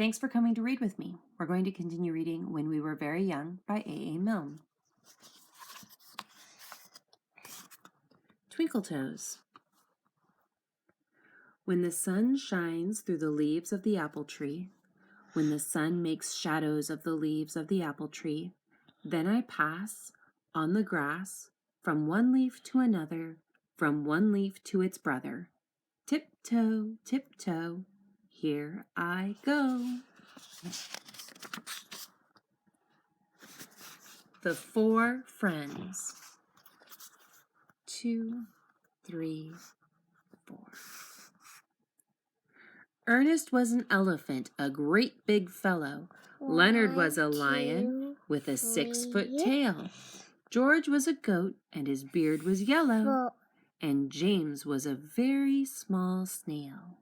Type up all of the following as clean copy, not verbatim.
Thanks for coming to read with me. We're going to continue reading When We Were Very Young by A. Milne. Twinkletoes. When the sun shines through the leaves of the apple tree, when the sun makes shadows of the leaves of the apple tree, then I pass on the grass from one leaf to another, from one leaf to its brother. Tiptoe, tiptoe, here I go. The Four Friends. 2, 3, 4. Ernest was an elephant, a great big fellow. Leonard was a lion with a 6-foot tail. George was a goat, and his beard was yellow. And James was a very small snail.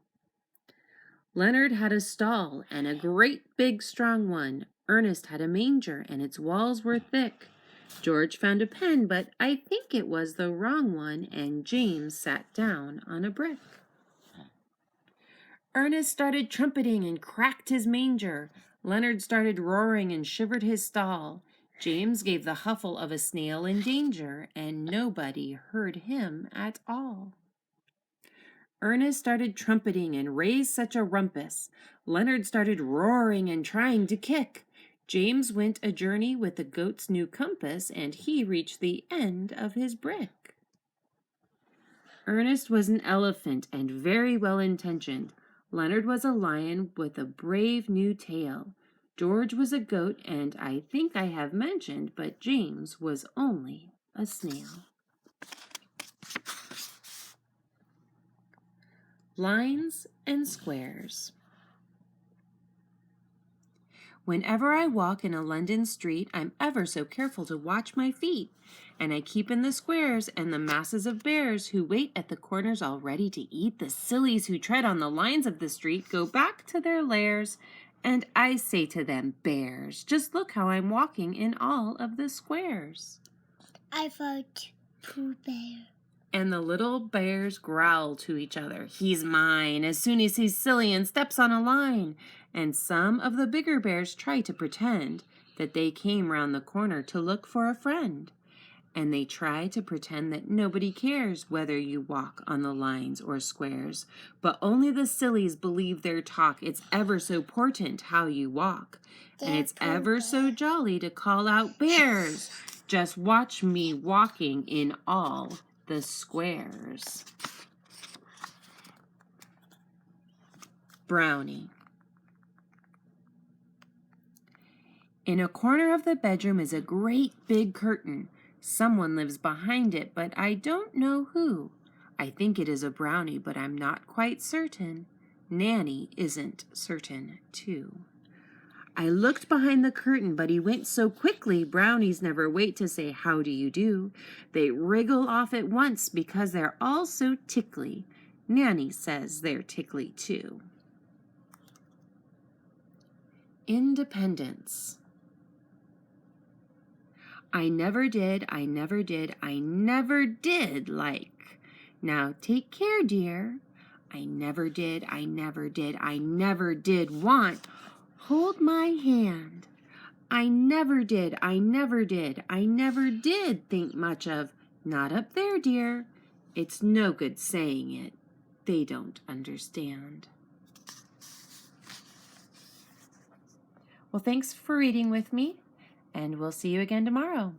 Leonard had a stall, and a great big strong one. Ernest had a manger, and its walls were thick. George found a pen, but I think it was the wrong one, and James sat down on a brick. Ernest started trumpeting and cracked his manger. Leonard started roaring and shivered his stall. James gave the huffle of a snail in danger, and nobody heard him at all. Ernest started trumpeting and raised such a rumpus. Leonard started roaring and trying to kick. James went a journey with the goat's new compass, and he reached the end of his brick. Ernest was an elephant and very well-intentioned. Leonard was a lion with a brave new tail. George was a goat, and I think I have mentioned, but James was only a snail. Lines and squares. Whenever I walk in a London street, I'm ever so careful to watch my feet, and I keep in the squares and the masses of bears who wait at the corners all ready to eat. The sillies who tread on the lines of the street go back to their lairs, and I say to them, bears, just look how I'm walking in all of the squares. I vote Pooh Bear. And the little bears growl to each other. He's mine, as soon as he's silly and steps on a line. And some of the bigger bears try to pretend that they came round the corner to look for a friend. And they try to pretend that nobody cares whether you walk on the lines or squares. But only the sillies believe their talk. It's ever so important how you walk. And it's ever so jolly to call out bears. Just watch me walking in all the squares. Brownie. In a corner of the bedroom is a great big curtain. Someone lives behind it, but I don't know who. I think it is a brownie, but I'm not quite certain. Nanny isn't certain, too. I looked behind the curtain, but he went so quickly, brownies never wait to say, how do you do? They wriggle off at once because they're all so tickly. Nanny says they're tickly too. Independence. I never did like. Now take care, dear. I never did want. Hold my hand. I never did think much of. Not up there, dear. It's no good saying it. They don't understand. Well, thanks for reading with me, and we'll see you again tomorrow.